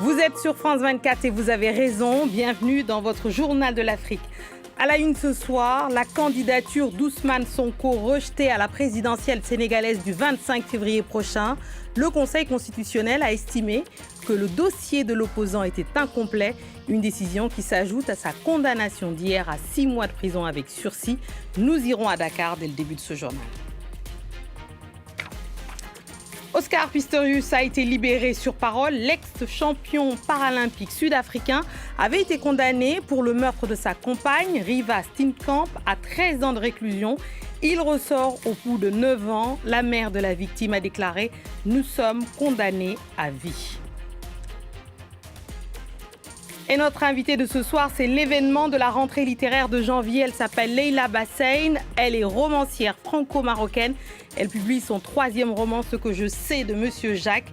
Vous êtes sur France 24 et vous avez raison. Bienvenue dans votre journal de l'Afrique. À la une ce soir, la candidature d'Ousmane Sonko rejetée à la présidentielle sénégalaise du 25 février prochain. Le Conseil constitutionnel a estimé que le dossier de l'opposant était incomplet. Une décision qui s'ajoute à sa condamnation d'hier à 6 mois de prison avec sursis. Nous irons à Dakar dès le début de ce journal. Oscar Pistorius a été libéré sur parole. L'ex-champion paralympique sud-africain avait été condamné pour le meurtre de sa compagne, Reeva Steenkamp, à 13 ans de réclusion. Il ressort au bout de 9 ans. La mère de la victime a déclaré « Nous sommes condamnés à vie ». Et notre invitée de ce soir, c'est l'événement de la rentrée littéraire de janvier. Elle s'appelle Leila Bassein. Elle est romancière franco-marocaine. Elle publie son 3e roman, Ce que je sais de Monsieur Jacques.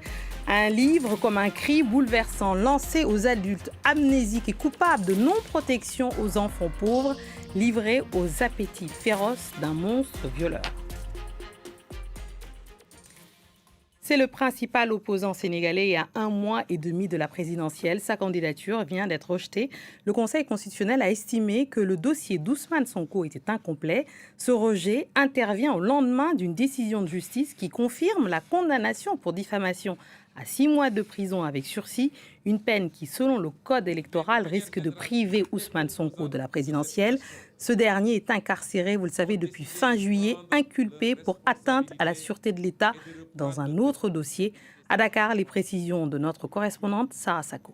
Un livre comme un cri bouleversant lancé aux adultes amnésiques et coupables de non-protection aux enfants pauvres, livrés aux appétits féroces d'un monstre violeur. C'est le principal opposant sénégalais et à 1 mois et demi de la présidentielle. Sa candidature vient d'être rejetée. Le Conseil constitutionnel a estimé que le dossier d'Ousmane Sonko était incomplet. Ce rejet intervient au lendemain d'une décision de justice qui confirme la condamnation pour diffamation à 6 mois de prison avec sursis, une peine qui, selon le code électoral, risque de priver Ousmane Sonko de la présidentielle. Ce dernier est incarcéré, vous le savez, depuis fin juillet, inculpé pour atteinte à la sûreté de l'État dans un autre dossier. À Dakar, les précisions de notre correspondante Sarah Sako.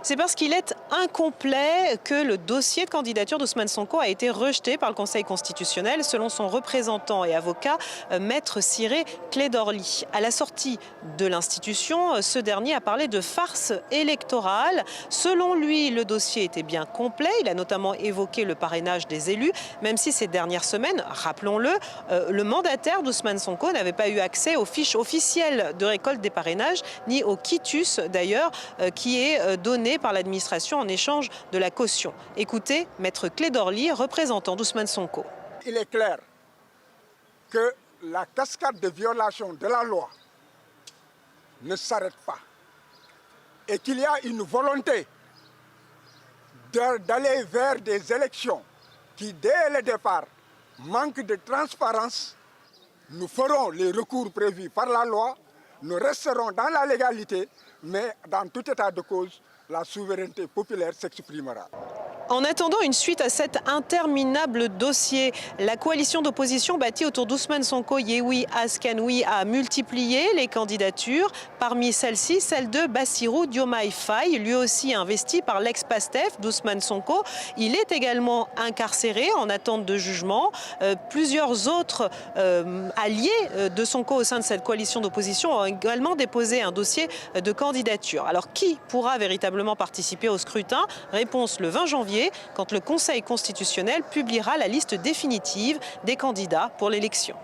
C'est parce qu'il est incomplet que le dossier de candidature d'Ousmane Sonko a été rejeté par le Conseil constitutionnel, selon son représentant et avocat, Maître Ciré Clédorli. À la sortie de l'institution, ce dernier a parlé de farce électorale. Selon lui, le dossier était bien complet. Il a notamment évoqué le parrainage des élus, même si ces dernières semaines, rappelons-le, le mandataire d'Ousmane Sonko n'avait pas eu accès aux fiches officielles de récolte des parrainages, ni au quitus d'ailleurs, qui est donné par l'administration en échange de la caution. Écoutez, Maître Clédorli, représentant d'Ousmane Sonko. Il est clair que la cascade de violation de la loi ne s'arrête pas et qu'il y a une volonté d'aller vers des élections qui, dès le départ, manquent de transparence. Nous ferons les recours prévus par la loi, nous resterons dans la légalité, mais dans tout état de cause, la souveraineté populaire s'exprimera. En attendant une suite à cet interminable dossier, la coalition d'opposition bâtie autour d'Ousmane Sonko Yehui Askanoui a multiplié les candidatures. Parmi celles-ci, celle de Bassirou Diomaye Faye, lui aussi investi par l'ex-Pastef d'Ousmane Sonko. Il est également incarcéré en attente de jugement. Plusieurs autres alliés de Sonko au sein de cette coalition d'opposition ont également déposé un dossier de candidature. Alors qui pourra véritablement participer au scrutin? Réponse le 20 janvier. Quand le Conseil constitutionnel publiera la liste définitive des candidats pour l'élection.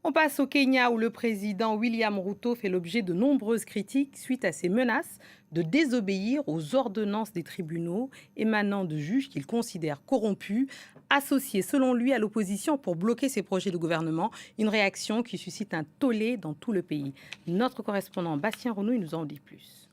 On passe au Kenya où le président William Ruto fait l'objet de nombreuses critiques suite à ses menaces de désobéir aux ordonnances des tribunaux émanant de juges qu'il considère corrompus, associés selon lui à l'opposition pour bloquer ses projets de gouvernement, une réaction qui suscite un tollé dans tout le pays. Notre correspondant Bastien Renouille nous en dit plus.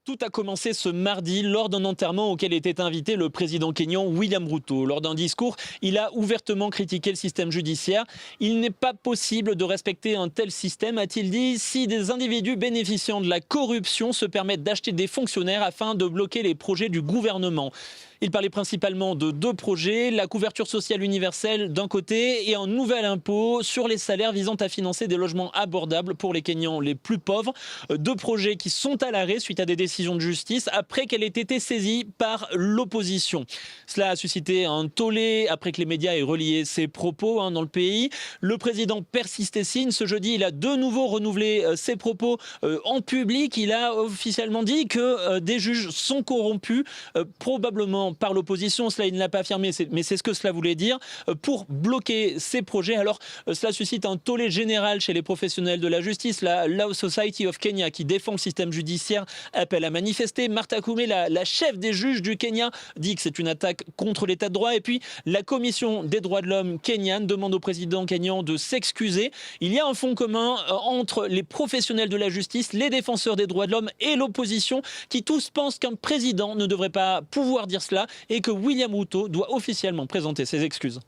Tout a commencé ce mardi lors d'un enterrement auquel était invité le président kényan William Ruto. Lors d'un discours, il a ouvertement critiqué le système judiciaire. Il n'est pas possible de respecter un tel système, a-t-il dit, si des individus bénéficiant de la corruption se permettent d'acheter des fonctionnaires afin de bloquer les projets du gouvernement. Il parlait principalement de 2 projets, la couverture sociale universelle d'un côté et un nouvel impôt sur les salaires visant à financer des logements abordables pour les Kenyans les plus pauvres. 2 projets qui sont à l'arrêt suite à des décisions de justice après qu'elle ait été saisie par l'opposition. Cela a suscité un tollé après que les médias aient relayé ses propos dans le pays. Le président persiste et signe. Ce jeudi, il a de nouveau renouvelé ses propos en public. Il a officiellement dit que des juges sont corrompus, probablement directement par l'opposition, cela il ne l'a pas affirmé, mais c'est ce que cela voulait dire, pour bloquer ces projets. Alors cela suscite un tollé général chez les professionnels de la justice. La Law Society of Kenya, qui défend le système judiciaire, appelle à manifester. Martha Koome, la chef des juges du Kenya, dit que c'est une attaque contre l'état de droit. Et puis la commission des droits de l'homme kenyane demande au président kényan de s'excuser. Il y a un front commun entre les professionnels de la justice, les défenseurs des droits de l'homme et l'opposition, qui tous pensent qu'un président ne devrait pas pouvoir dire cela et que William Ruto doit officiellement présenter ses excuses.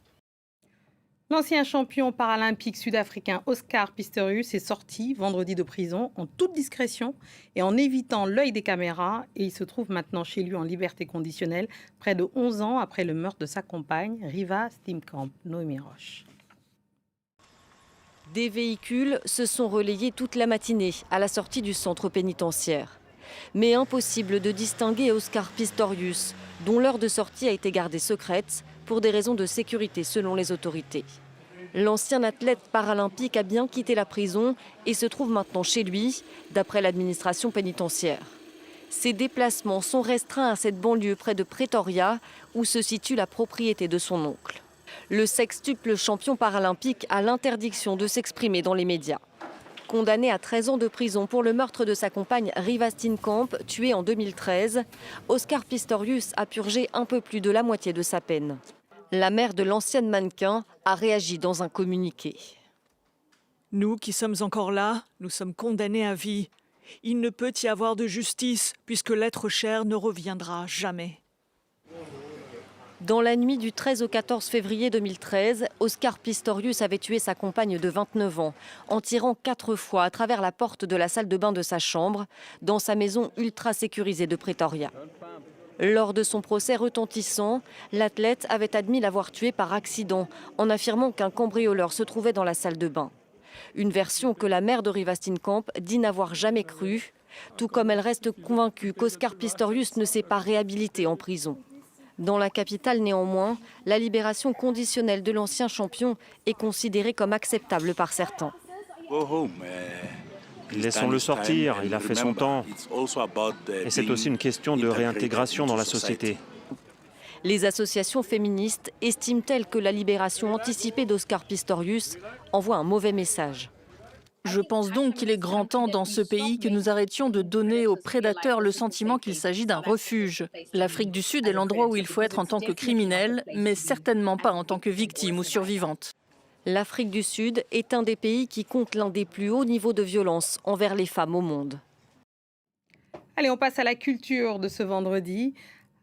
L'ancien champion paralympique sud-africain Oscar Pistorius est sorti vendredi de prison en toute discrétion et en évitant l'œil des caméras. Et il se trouve maintenant chez lui en liberté conditionnelle, près de 11 ans après le meurtre de sa compagne, Riva Steenkamp. Noémie Roche. Des véhicules se sont relayés toute la matinée à la sortie du centre pénitentiaire. Mais impossible de distinguer Oscar Pistorius, dont l'heure de sortie a été gardée secrète pour des raisons de sécurité selon les autorités. L'ancien athlète paralympique a bien quitté la prison et se trouve maintenant chez lui, d'après l'administration pénitentiaire. Ses déplacements sont restreints à cette banlieue près de Pretoria, où se situe la propriété de son oncle. Le sextuple champion paralympique a l'interdiction de s'exprimer dans les médias. Condamné à 13 ans de prison pour le meurtre de sa compagne Riva Steenkamp, tuée en 2013, Oscar Pistorius a purgé un peu plus de la moitié de sa peine. La mère de l'ancienne mannequin a réagi dans un communiqué. Nous qui sommes encore là, nous sommes condamnés à vie. Il ne peut y avoir de justice puisque l'être cher ne reviendra jamais. Dans la nuit du 13 au 14 février 2013, Oscar Pistorius avait tué sa compagne de 29 ans en tirant 4 fois à travers la porte de la salle de bain de sa chambre dans sa maison ultra sécurisée de Pretoria. Lors de son procès retentissant, l'athlète avait admis l'avoir tué par accident en affirmant qu'un cambrioleur se trouvait dans la salle de bain. Une version que la mère de Riva Steenkamp dit n'avoir jamais crue, tout comme elle reste convaincue qu'Oscar Pistorius ne s'est pas réhabilité en prison. Dans la capitale, néanmoins, la libération conditionnelle de l'ancien champion est considérée comme acceptable par certains. Laissons-le sortir, il a fait son temps. Et c'est aussi une question de réintégration dans la société. Les associations féministes estiment-elles que la libération anticipée d'Oscar Pistorius envoie un mauvais message ? Je pense donc qu'il est grand temps dans ce pays que nous arrêtions de donner aux prédateurs le sentiment qu'il s'agit d'un refuge. L'Afrique du Sud est l'endroit où il faut être en tant que criminel, mais certainement pas en tant que victime ou survivante. L'Afrique du Sud est un des pays qui compte l'un des plus hauts niveaux de violence envers les femmes au monde. Allez, on passe à la culture de ce vendredi.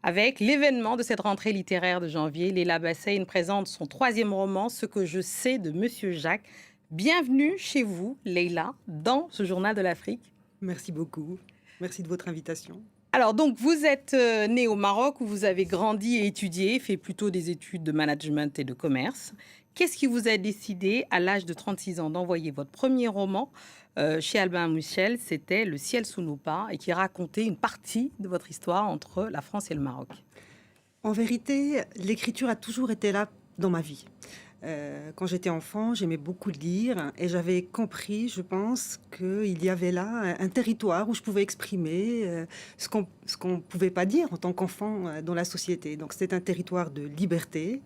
Avec l'événement de cette rentrée littéraire de janvier, Leila Bassein présente son 3e roman, Ce que je sais de Monsieur Jacques. Bienvenue chez vous, Leila, dans ce journal de l'Afrique. Merci beaucoup. Merci de votre invitation. Alors, donc, vous êtes né au Maroc où vous avez grandi et étudié, fait plutôt des études de management et de commerce. Qu'est-ce qui vous a décidé, à l'âge de 36 ans, d'envoyer votre premier roman chez Albin Michel? C'était Le ciel sous nos pas et qui racontait une partie de votre histoire entre la France et le Maroc. En vérité, l'écriture a toujours été là dans ma vie. Quand j'étais enfant, j'aimais beaucoup lire et j'avais compris, je pense, qu'il y avait là un territoire où je pouvais exprimer ce qu'on ne pouvait pas dire en tant qu'enfant dans la société. Donc c'était un territoire de liberté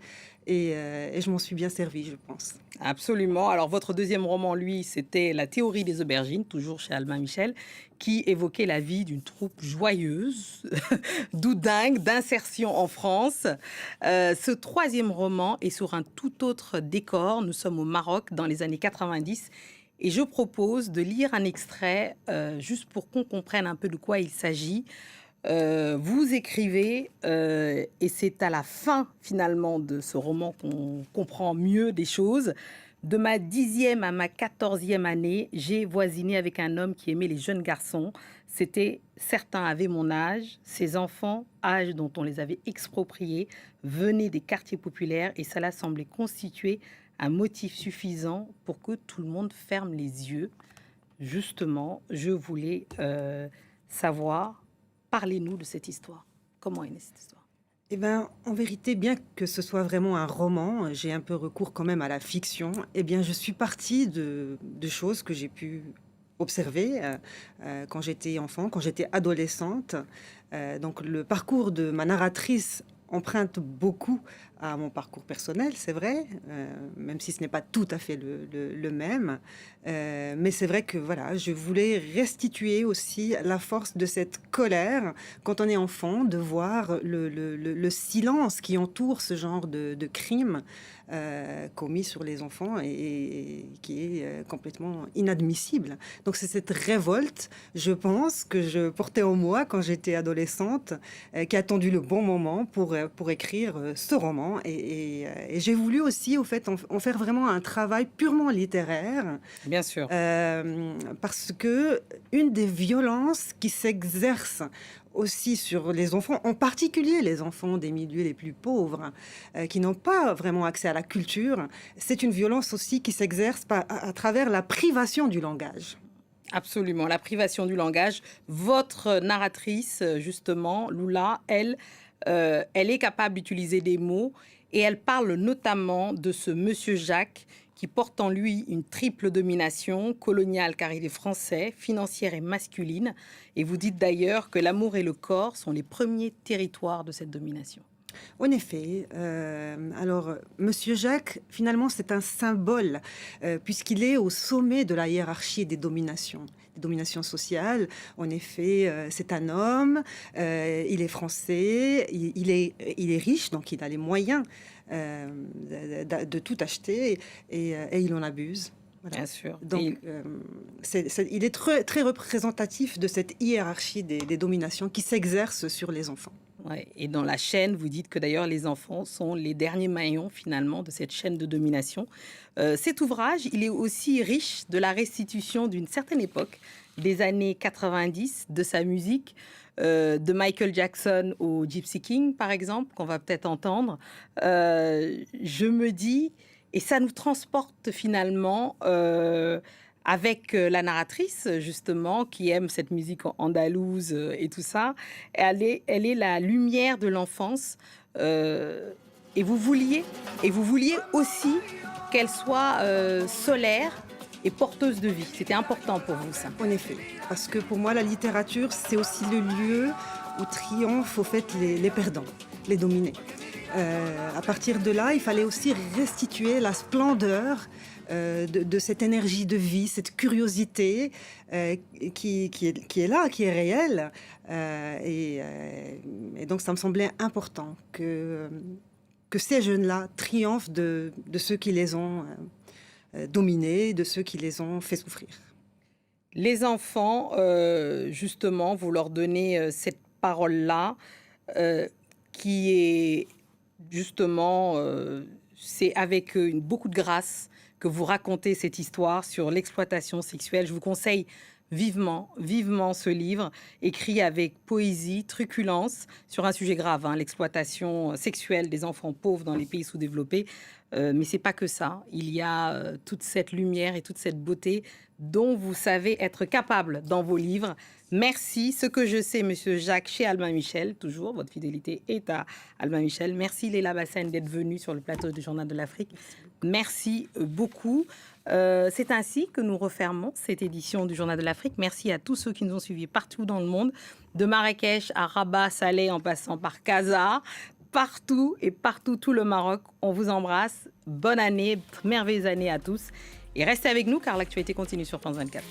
et je m'en suis bien servie, je pense. Absolument. Alors votre 2e roman, lui, c'était La théorie des aubergines, toujours chez Albin Michel, qui évoquait la vie d'une troupe joyeuse, doudingue, d'insertion en France. Ce 3e roman est sur un tout autre décor. Nous sommes au Maroc dans les années 90 et je propose de lire un extrait juste pour qu'on comprenne un peu de quoi il s'agit. Vous écrivez, et c'est à la fin finalement de ce roman qu'on comprend mieux des choses. De ma 10e à ma 14e année, j'ai voisiné avec un homme qui aimait les jeunes garçons. Certains avaient mon âge, ces enfants, âge dont on les avait expropriés, venaient des quartiers populaires et cela semblait constituer un motif suffisant pour que tout le monde ferme les yeux. Justement, je voulais savoir, parlez-nous de cette histoire. Comment est née cette histoire ? Eh bien, en vérité, bien que ce soit vraiment un roman, j'ai un peu recours quand même à la fiction. Eh bien, je suis partie de choses que j'ai pu observer quand j'étais enfant, quand j'étais adolescente. Donc, le parcours de ma narratrice emprunte beaucoup à mon parcours personnel, c'est vrai, même si ce n'est pas tout à fait le même. Mais c'est vrai que voilà, je voulais restituer aussi la force de cette colère quand on est enfant, de voir le silence qui entoure ce genre de crime commis sur les enfants et qui est complètement inadmissible. Donc c'est cette révolte, je pense, que je portais en moi quand j'étais adolescente, qui a attendu le bon moment pour écrire ce roman. Et j'ai voulu aussi, au fait, en faire vraiment un travail purement littéraire. Bien sûr. Parce que une des violences qui s'exercent aussi sur les enfants, en particulier les enfants des milieux les plus pauvres, qui n'ont pas vraiment accès à la culture, c'est une violence aussi qui s'exerce à travers la privation du langage. Absolument, la privation du langage. Votre narratrice, justement, Lula, elle est capable d'utiliser des mots et elle parle notamment de ce monsieur Jacques qui porte en lui une triple domination, coloniale car il est français, financière et masculine. Et vous dites d'ailleurs que l'amour et le corps sont les premiers territoires de cette domination. En effet, alors Monsieur Jacques, finalement, c'est un symbole puisqu'il est au sommet de la hiérarchie des dominations sociales. En effet, c'est un homme, il est français, il est riche, donc il a les moyens de tout acheter et il en abuse. Voilà. Bien sûr. Donc, il est très représentatif de cette hiérarchie des dominations qui s'exercent sur les enfants. Ouais, et dans la chaîne, vous dites que d'ailleurs les enfants sont les derniers maillons finalement de cette chaîne de domination. Cet ouvrage, il est aussi riche de la restitution d'une certaine époque, des années 90, de sa musique, de Michael Jackson au Gypsy King par exemple, qu'on va peut-être entendre. Je me dis, et ça nous transporte finalement avec la narratrice, justement, qui aime cette musique andalouse et tout ça. Elle est la lumière de l'enfance. Et vous vouliez aussi qu'elle soit solaire et porteuse de vie. C'était important pour vous, ça. En effet, parce que pour moi, la littérature, c'est aussi le lieu où triomphent, au fait, les perdants, les dominés. À partir de là, il fallait aussi restituer la splendeur de cette énergie de vie, cette curiosité qui est là, qui est réelle. Et donc, ça me semblait important que ces jeunes-là triomphent de ceux qui les ont dominés, de ceux qui les ont fait souffrir. Les enfants, justement, vous leur donnez cette parole-là qui est justement, c'est avec beaucoup de grâce que vous racontez cette histoire sur l'exploitation sexuelle. Je vous conseille vivement ce livre, écrit avec poésie, truculence, sur un sujet grave, l'exploitation sexuelle des enfants pauvres dans les pays sous-développés. Mais c'est pas que ça. Il y a toute cette lumière et toute cette beauté dont vous savez être capable dans vos livres. Merci. Ce que je sais, Monsieur Jacques, chez Albin Michel, toujours, votre fidélité est à Albin Michel. Merci Leila Bassène d'être venue sur le plateau du Journal de l'Afrique. Merci beaucoup. C'est ainsi que nous refermons cette édition du Journal de l'Afrique. Merci à tous ceux qui nous ont suivis partout dans le monde, de Marrakech à Rabat, Salé, en passant par Casa, partout, tout le Maroc. On vous embrasse. Bonne année, merveilleuse année à tous. Et restez avec nous car l'actualité continue sur France 24.